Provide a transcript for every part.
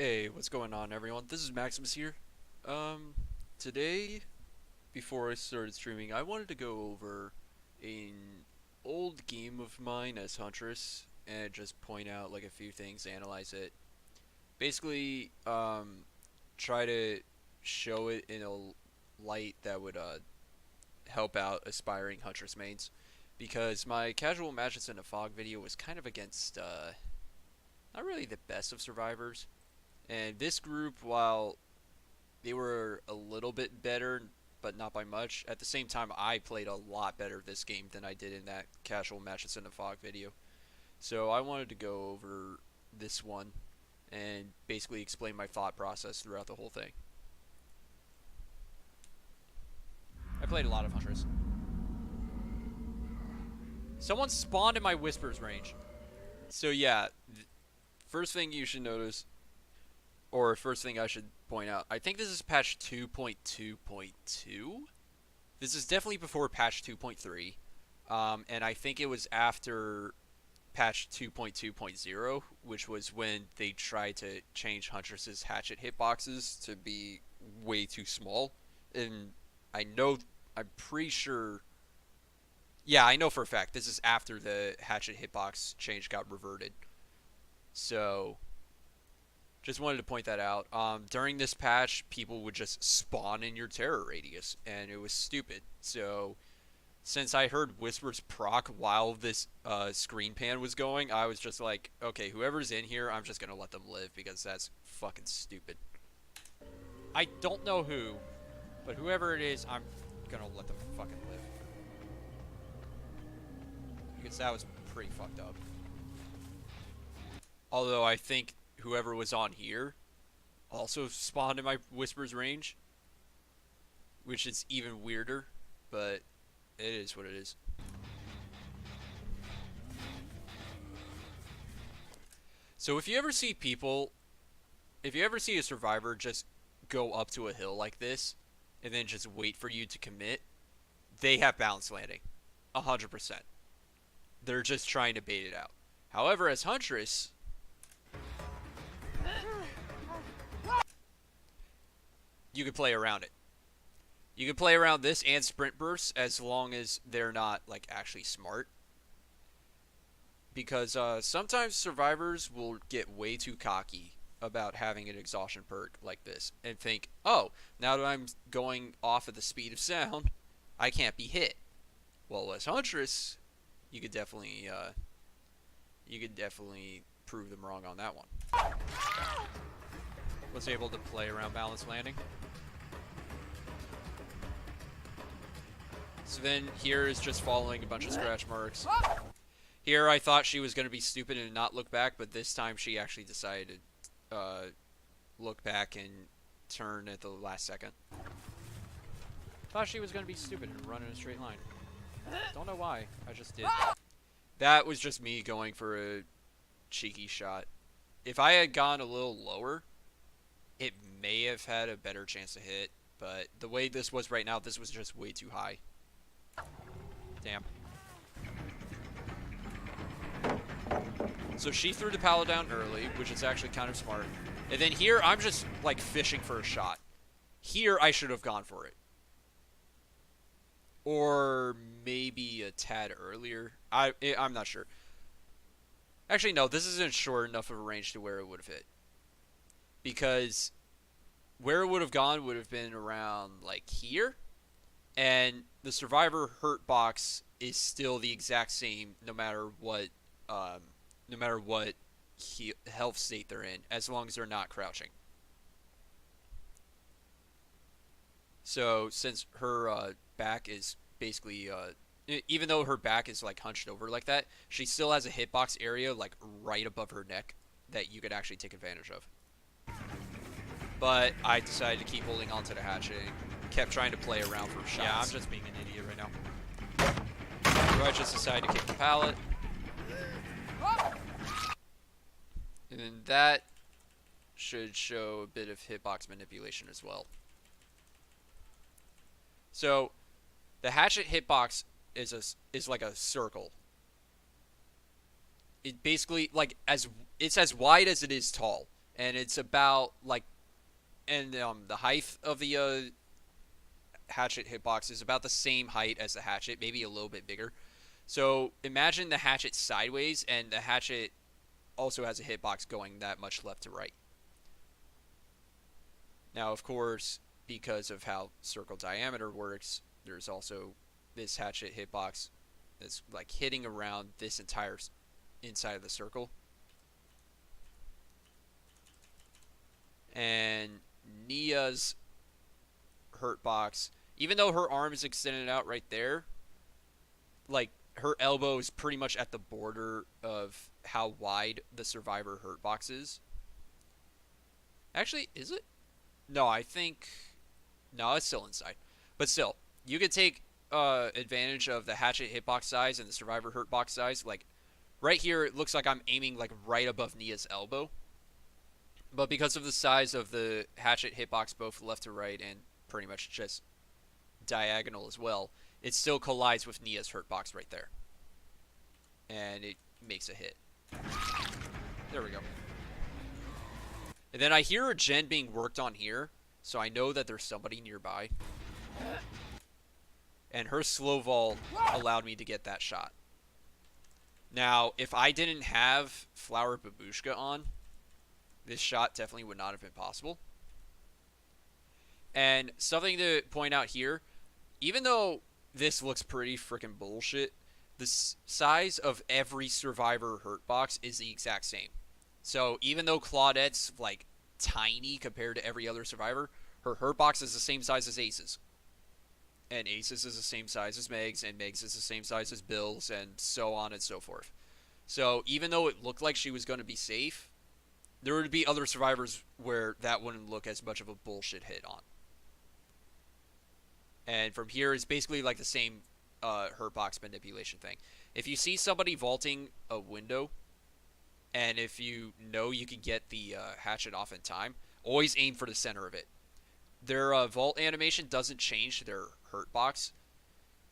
Hey, what's going on, everyone? This is Maximus here. Today, before I started streaming, I wanted to go over an old game of mine as Huntress and just point out like a few things, analyze it. Basically, try to show it in a light that would help out aspiring Huntress mains. Because my casual matches in a fog video was kind of against not really the best of survivors. And this group, while they were a little bit better, but not by much, at the same time, I played a lot better this game than I did in that casual matches in the fog video. So I wanted to go over this one and basically explain my thought process throughout the whole thing. I played a lot of Huntress. Someone spawned in my Whispers range. So yeah, first thing you should notice, or first thing I should point out, I think this is patch 2.2.2. This is definitely before patch 2.3. And I think it was after patch 2.2.0, which was when they tried to change Huntress's hatchet hitboxes to be way too small. And I'm pretty sure, yeah, I know for a fact this is after the hatchet hitbox change got reverted. So just wanted to point that out. During this patch, people would just spawn in your terror radius, and it was stupid. So, since I heard Whispers proc while this screen pan was going, I was just like, okay, whoever's in here, I'm just gonna let them live, because that's fucking stupid. I don't know who, but whoever it is, I'm gonna let them fucking live. Because that was pretty fucked up. Although I think whoever was on here also spawned in my Whispers range, which is even weirder, but it is what it is. So if you ever see a survivor just go up to a hill like this and then just wait for you to commit, they have balance landing 100%. They're just trying to bait it out. However, as Huntress, you can play around it. You can play around this and sprint bursts as long as they're not like actually smart. Because sometimes survivors will get way too cocky about having an exhaustion perk like this and think, oh, now that I'm going off at the speed of sound, I can't be hit. Well, as Huntress, you could definitely prove them wrong on that one. Was able to play around balance landing. So then here is just following a bunch of scratch marks. Here I thought she was going to be stupid and not look back, but this time she actually decided to look back and turn at the last second. Thought she was going to be stupid and run in a straight line. Don't know why, I just did. That was just me going for a cheeky shot. If I had gone a little lower, it may have had a better chance to hit, but the way this was right now, this was just way too high. Damn. So she threw the pallet down early, which is actually kind of smart. And then here, I'm just, like, fishing for a shot. Here, I should have gone for it. Or maybe a tad earlier. I'm not sure. Actually, no, this isn't short enough of a range to where it would have hit. Because where it would have gone would have been around, like, here. And the survivor hurt box is still the exact same no matter what health state they're in, as long as they're not crouching. So since her back is basically even though her back is like hunched over like that, she still has a hitbox area like right above her neck that you could actually take advantage of. But I decided to keep holding on to the hatchet. Kept trying to play around for shots. Yeah, I'm just being an idiot right now. So I just decided to kick the pallet. And then that should show a bit of hitbox manipulation as well. So the hatchet hitbox is like a circle. It basically it's as wide as it is tall. and it's about like, and the height of the hatchet hitbox is about the same height as the hatchet, maybe a little bit bigger. So imagine the hatchet sideways, and the hatchet also has a hitbox going that much left to right. Now, of course, because of how circle diameter works, there's also this hatchet hitbox that's like hitting around this entire inside of the circle. And Nia's hurt box, even though her arm is extended out right there, like her elbow is pretty much at the border of how wide the survivor hurt box is. Actually, is it? No, I think no, it's still inside. But still, you could take advantage of the hatchet hitbox size and the survivor hurt box size. Like right here, it looks like I'm aiming like right above Nia's elbow. But because of the size of the hatchet hitbox, both left to right and pretty much just diagonal as well, it still collides with Nia's hurt box right there. And it makes a hit. There we go. And then I hear a gen being worked on here, so I know that there's somebody nearby. And her slow vault allowed me to get that shot. Now, if I didn't have Flower Babushka on, this shot definitely would not have been possible. And something to point out here, even though this looks pretty freaking bullshit, the size of every survivor hurt box is the exact same. So even though Claudette's like tiny compared to every other survivor, her hurt box is the same size as Ace's. And Ace's is the same size as Meg's, and Meg's is the same size as Bill's, and so on and so forth. So even though it looked like she was going to be safe, there would be other survivors where that wouldn't look as much of a bullshit hit on. And from here is basically like the same hurt box manipulation thing. If you see somebody vaulting a window, and if you know you can get the hatchet off in time, always aim for the center of it. Their vault animation doesn't change their hurt box,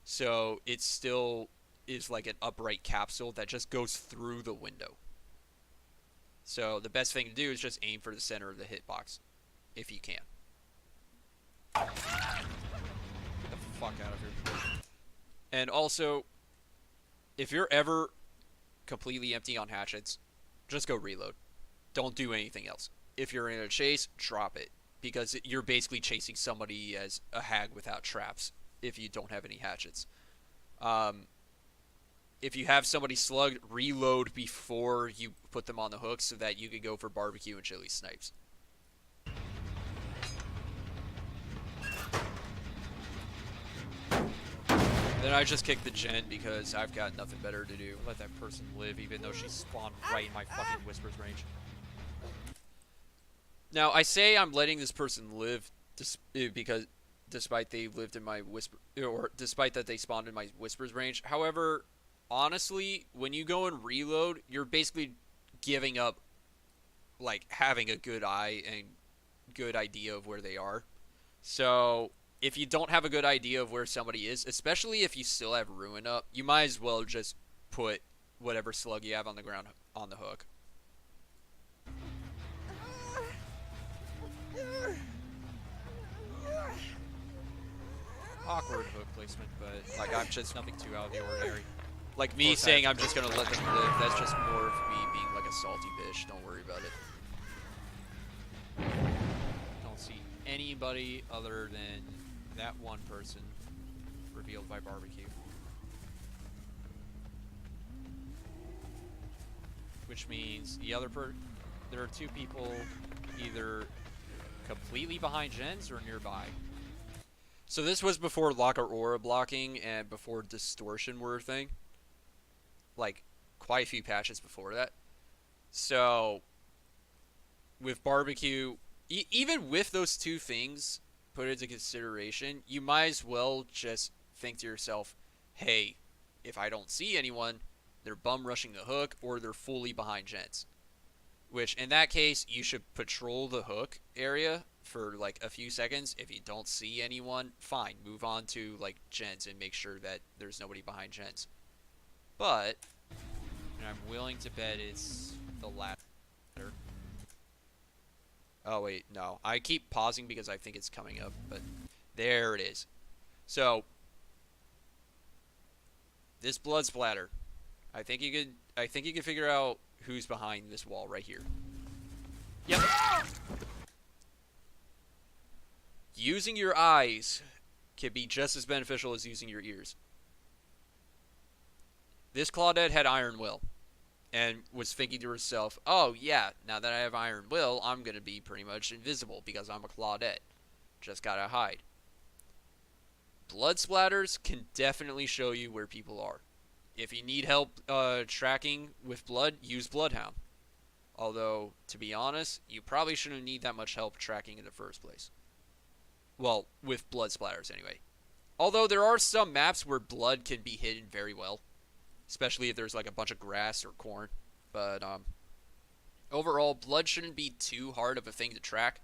so it still is like an upright capsule that just goes through the window. So the best thing to do is just aim for the center of the hitbox, if you can. Get the fuck out of here. And also, if you're ever completely empty on hatchets, just go reload. Don't do anything else. If you're in a chase, drop it. Because you're basically chasing somebody as a hag without traps if you don't have any hatchets. If you have somebody slugged, reload before you put them on the hook so that you can go for barbecue and chili snipes. Then I just kicked the gen because I've got nothing better to do. Let that person live even though she spawned right in my fucking whispers range. Now, I say I'm letting this person live because despite they lived in my whisper, or despite that they spawned in my whispers range. However, honestly, when you go and reload, you're basically giving up like having a good eye and good idea of where they are. So if you don't have a good idea of where somebody is, especially if you still have ruin up, you might as well just put whatever slug you have on the ground on the hook. Awkward hook placement, but Like, I'm just nothing too out of the ordinary. like me saying I'm just gonna let them live. That's just more of me being like a salty bitch. Don't worry about it. Don't see anybody other than that one person revealed by barbecue. Which means the other there are two people either completely behind gens or nearby. So this was before locker aura blocking and before distortion were a thing. Like, quite a few patches before that. So, with barbecue, even with those two things put into consideration, you might as well just think to yourself, hey, if I don't see anyone, they're bum rushing the hook or they're fully behind gens. Which, in that case, you should patrol the hook area for like a few seconds. If you don't see anyone, fine, move on to like gens and make sure that there's nobody behind gens. But, and I'm willing to bet it's the latter. Oh, wait, no. I keep pausing because I think it's coming up, but there it is. So, this blood splatter. I think you could figure out who's behind this wall right here. Yep. Using your eyes can be just as beneficial as using your ears. This Claudette had Iron Will and was thinking to herself, oh yeah, now that I have Iron Will, I'm going to be pretty much invisible because I'm a Claudette. Just gotta hide. Blood splatters can definitely show you where people are. If you need help tracking with blood, use Bloodhound. Although, to be honest, you probably shouldn't need that much help tracking in the first place. Well, with blood splatters anyway. Although there are some maps where blood can be hidden very well. Especially if there's like a bunch of grass or corn. But overall, blood shouldn't be too hard of a thing to track.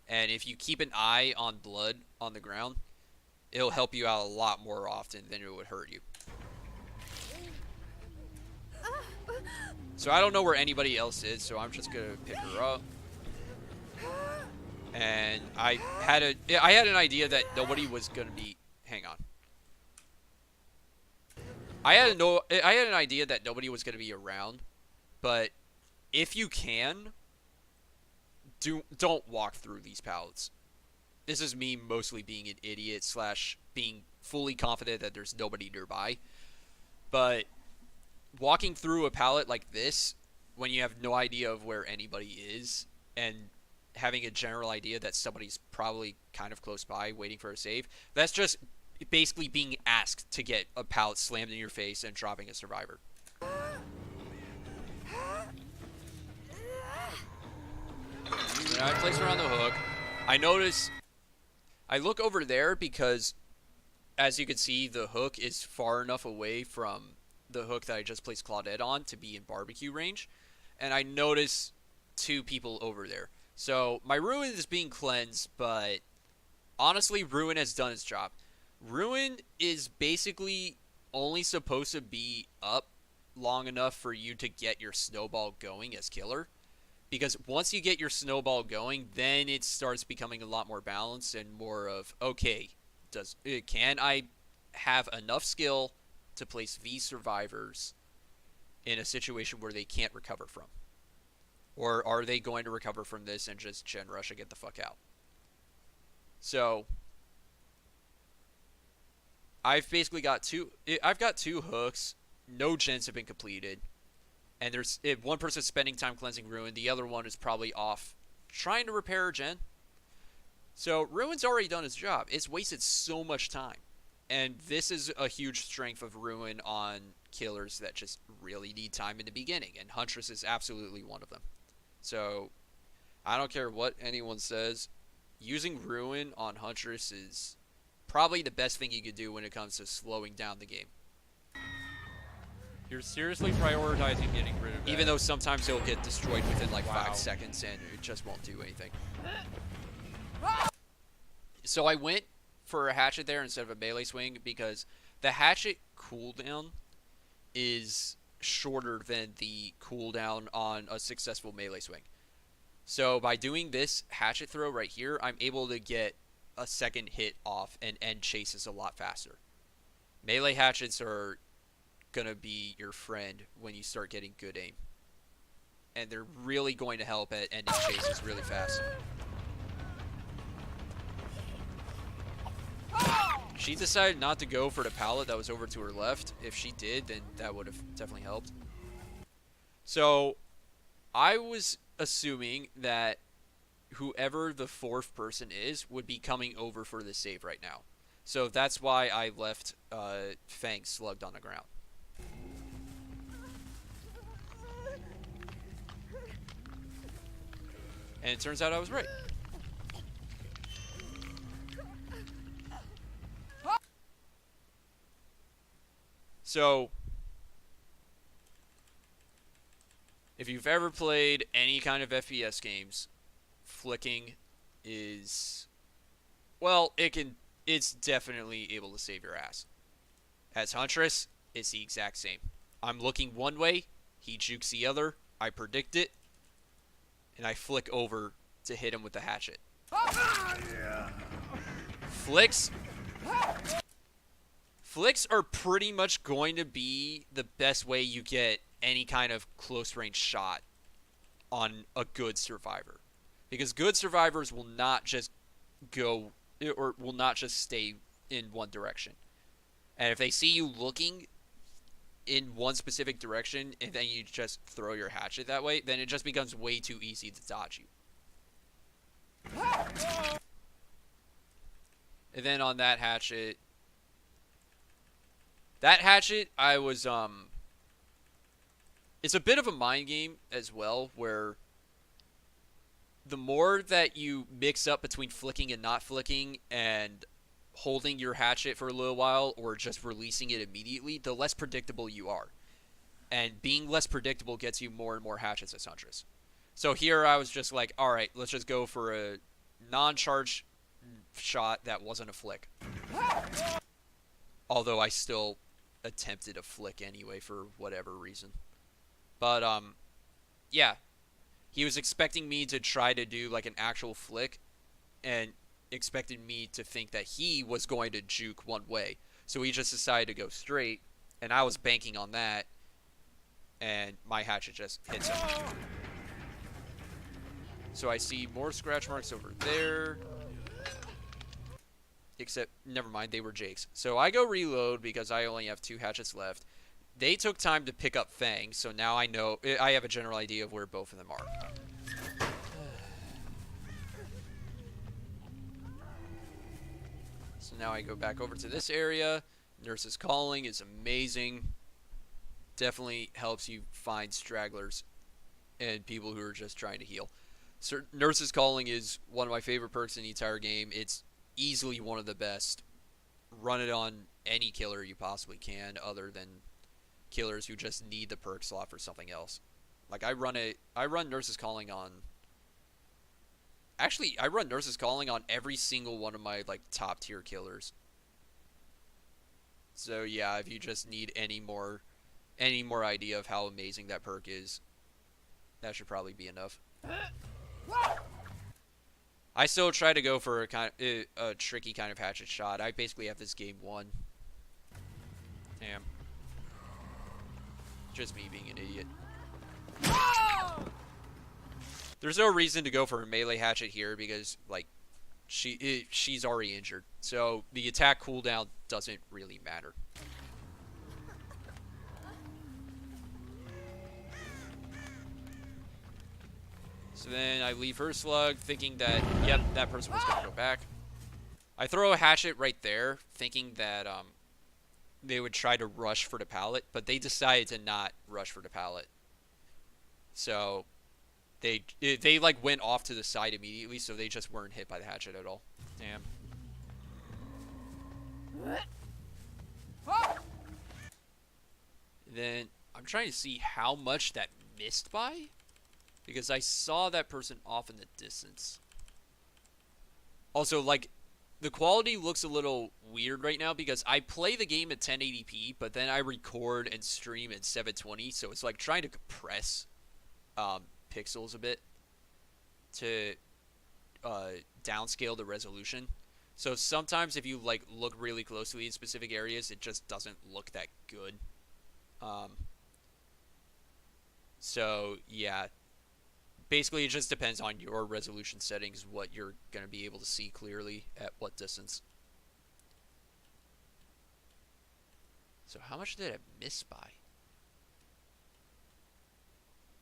And if you keep an eye on blood on the ground, it'll help you out a lot more often than it would hurt you. So I don't know where anybody else is, so I'm just gonna pick her up. And I had an idea that nobody was gonna be. Hang on. I had an idea that nobody was gonna be around, but if you can, don't walk through these pallets. This is me mostly being an idiot / being fully confident that there's nobody nearby. But walking through a pallet like this, when you have no idea of where anybody is, and having a general idea that somebody's probably kind of close by waiting for a save, that's just basically being asked to get a pallet slammed in your face and dropping a survivor. And I place her on the hook. I look over there because, as you can see, the hook is far enough away from the hook that I just placed Claudette on to be in barbecue range. And I notice 2 people over there. So my Ruin is being cleansed, but honestly, Ruin has done its job. Ruin is basically only supposed to be up long enough for you to get your snowball going as killer. Because once you get your snowball going, then it starts becoming a lot more balanced and more of, okay, can I have enough skill to place these survivors in a situation where they can't recover from? Or are they going to recover from this and just gen rush and get the fuck out? So I've basically got I've got 2 hooks. No gens have been completed. And there's one person's spending time cleansing Ruin. The other one is probably off trying to repair a gen. So Ruin's already done its job. It's wasted so much time. And this is a huge strength of Ruin on killers that just really need time in the beginning. And Huntress is absolutely one of them. So I don't care what anyone says. Using Ruin on Huntress is probably the best thing you could do when it comes to slowing down the game. You're seriously prioritizing getting rid of that. Even though sometimes it'll get destroyed within like 5 seconds and it just won't do anything. So I went for a hatchet there instead of a melee swing because the hatchet cooldown is shorter than the cooldown on a successful melee swing. So by doing this hatchet throw right here, I'm able to get a second hit off and end chases a lot faster. Melee hatchets are gonna be your friend when you start getting good aim. And they're really going to help at ending chases really fast. She decided not to go for the pallet that was over to her left. If she did, then that would have definitely helped. So I was assuming that whoever the 4th person is would be coming over for the save right now. So that's why I left Fang slugged on the ground. And it turns out I was right. So, if you've ever played any kind of FPS games, flicking is, well, it's definitely able to save your ass. As Huntress, it's the exact same. I'm looking one way, he jukes the other, I predict it, and I flick over to hit him with the hatchet. Flicks are pretty much going to be the best way you get any kind of close range shot on a good survivor. Because good survivors will not just go, or will not just stay in one direction. And if they see you looking in one specific direction and then you just throw your hatchet that way, then it just becomes way too easy to dodge you. And then on that hatchet, I was, it's a bit of a mind game as well, where the more that you mix up between flicking and not flicking and holding your hatchet for a little while or just releasing it immediately, the less predictable you are. And being less predictable gets you more and more hatchets as Huntress. So here I was just like, alright, let's just go for a non-charge shot that wasn't a flick. Although I still attempted a flick anyway for whatever reason. But, yeah. He was expecting me to try to do like an actual flick and expected me to think that he was going to juke one way. So he just decided to go straight, and I was banking on that, and my hatchet just hits him. So I see more scratch marks over there. Except, never mind, they were Jake's. So I go reload because I only have 2 hatchets left. They took time to pick up Fang, so now I know, I have a general idea of where both of them are. So now I go back over to this area. Nurse's Calling is amazing. Definitely helps you find stragglers and people who are just trying to heal. Nurse's Calling is one of my favorite perks in the entire game. It's easily one of the best. Run it on any killer you possibly can, other than killers who just need the perk slot for something else. Like I run Nurse's Calling on. Actually, I run Nurse's Calling on every single one of my like top tier killers. So yeah, if you just need any more idea of how amazing that perk is, that should probably be enough. I still try to go for a tricky kind of hatchet shot. I basically have this game won. Damn. Just me being an idiot. There's no reason to go for a melee hatchet here because, like, she's already injured. So the attack cooldown doesn't really matter. So then I leave her slug thinking that, yep, that person was going to go back. I throw a hatchet right there thinking that they would try to rush for the pallet, but they decided to not rush for the pallet. So they like went off to the side immediately, so they just weren't hit by the hatchet at all. Damn. Then I'm trying to see how much that missed by, because I saw that person off in the distance. Also, like, the quality looks a little weird right now because I play the game at 1080p, but then I record and stream at 720, so it's like trying to compress pixels a bit to downscale the resolution. So sometimes if you like look really closely in specific areas, it just doesn't look that good. So yeah, basically it just depends on your resolution settings, what you're going to be able to see clearly at what distance. So how much did I miss by?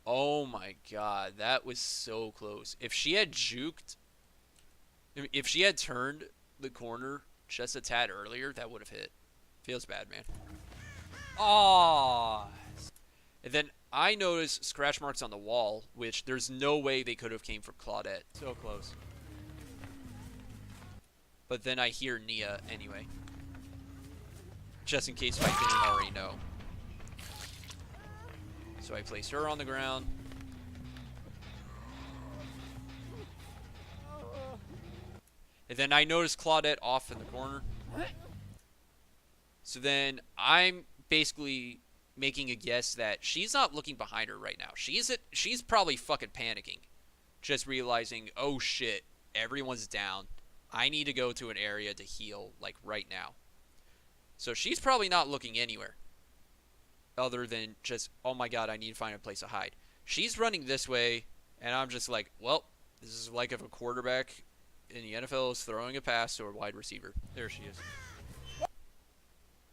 Oh my god, that was so close. If she had juked, if she had turned the corner just a tad earlier, that would have hit. Feels bad, man. Aww. And then I noticed scratch marks on the wall, which there's no way they could have came from Claudette. So close. But then I hear Nia anyway. Just in case if I didn't already know. So I place her on the ground. And then I notice Claudette off in the corner. So then I'm basically making a guess that she's not looking behind her right now. She's probably fucking panicking. just realizing, oh shit, everyone's down. I need to go to an area to heal, like, right now. So she's probably not looking anywhere other than just, oh my god, I need to find a place to hide. She's running this way, and I'm just like, well, this is like if a quarterback in the NFL is throwing a pass to a wide receiver. There she is.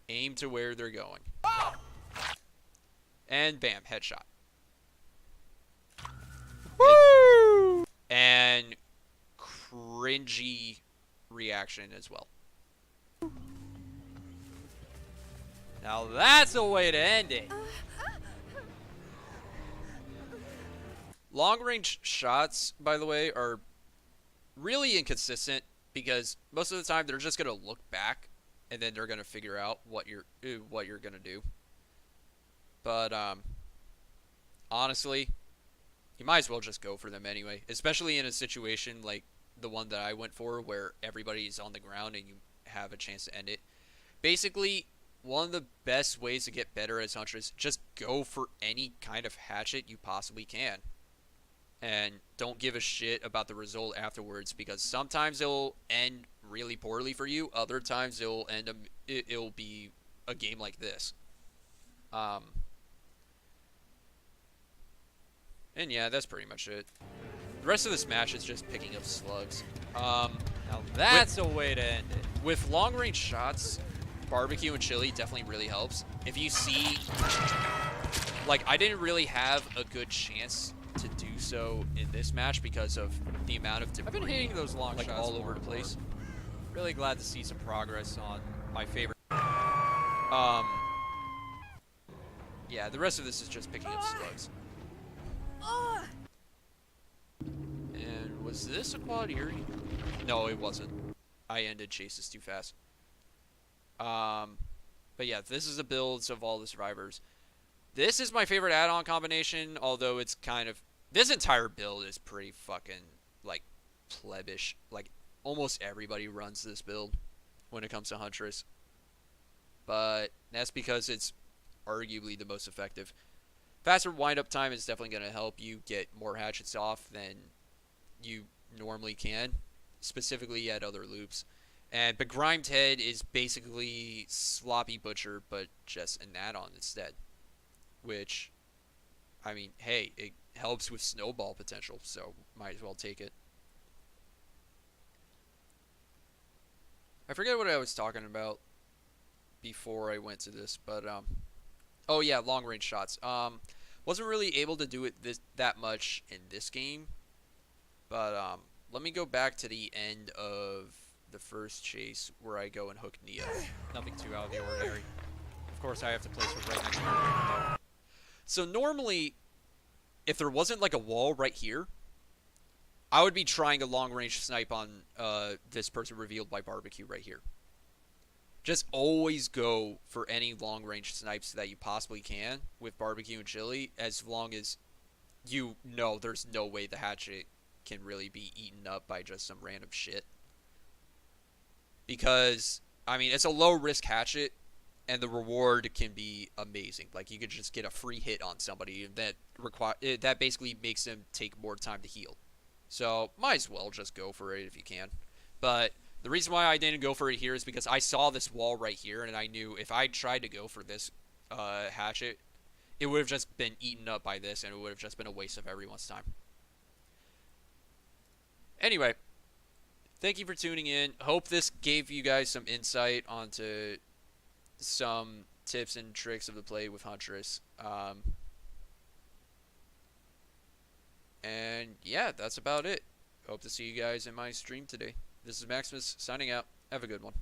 Aim to where they're going. And bam, headshot. Woo! And cringy reaction as well. Now that's a way to end it. Long range shots, by the way, are really inconsistent because most of the time they're just gonna look back and then they're gonna figure out what you're gonna do. But honestly, you might as well just go for them anyway, especially in a situation like the one that I went for where everybody's on the ground and you have a chance to end it. Basically, one of the best ways to get better as Huntress, just go for any kind of hatchet you possibly can. And don't give a shit about the result afterwards, because sometimes it'll end really poorly for you. Other times it'll be a game like this. And yeah, that's pretty much it. The rest of this match is just picking up slugs. Now that's a way to end it. With long range shots, barbecue and chili definitely really helps. If you see, like, I didn't really have a good chance to do so in this match because of the amount of debris. I've been hitting those long like shots all over the place. Really glad to see some progress on my favorite. Yeah, the rest of this is just picking up slugs. And was this a quad Eerie? No, it wasn't. I ended chases too fast. But yeah, this is the builds of all the survivors. This is my favorite add-on combination, although it's kind of... This entire build is pretty fucking, like, plebish. Like, almost everybody runs this build when it comes to Huntress. But that's because it's arguably the most effective. Faster wind-up time is definitely going to help you get more hatchets off than you normally can, specifically at other loops. And Begrimed Head is basically Sloppy Butcher, but just an add-on instead. Which, I mean, hey, it helps with snowball potential, so might as well take it. I forget what I was talking about before I went to this, but, oh yeah, long range shots. Wasn't really able to do it that much in this game, but, let me go back to the end of the first chase where I go and hook Nia. Nothing too out of the ordinary. Of course, I have to place her right next to her. So normally, if there wasn't like a wall right here, I would be trying a long-range snipe on this person revealed by barbecue right here. Just always go for any long-range snipes that you possibly can with barbecue and chili, as long as you know there's no way the hatchet can really be eaten up by just some random shit. Because, I mean, it's a low-risk hatchet, and the reward can be amazing. Like, you could just get a free hit on somebody, and that basically makes them take more time to heal. So, might as well just go for it if you can. But the reason why I didn't go for it here is because I saw this wall right here, and I knew if I tried to go for this hatchet, it would have just been eaten up by this, and it would have just been a waste of everyone's time. Anyway, thank you for tuning in. Hope this gave you guys some insight onto some tips and tricks of the play with Huntress. And yeah, that's about it. Hope to see you guys in my stream today. This is Maximus signing out. Have a good one.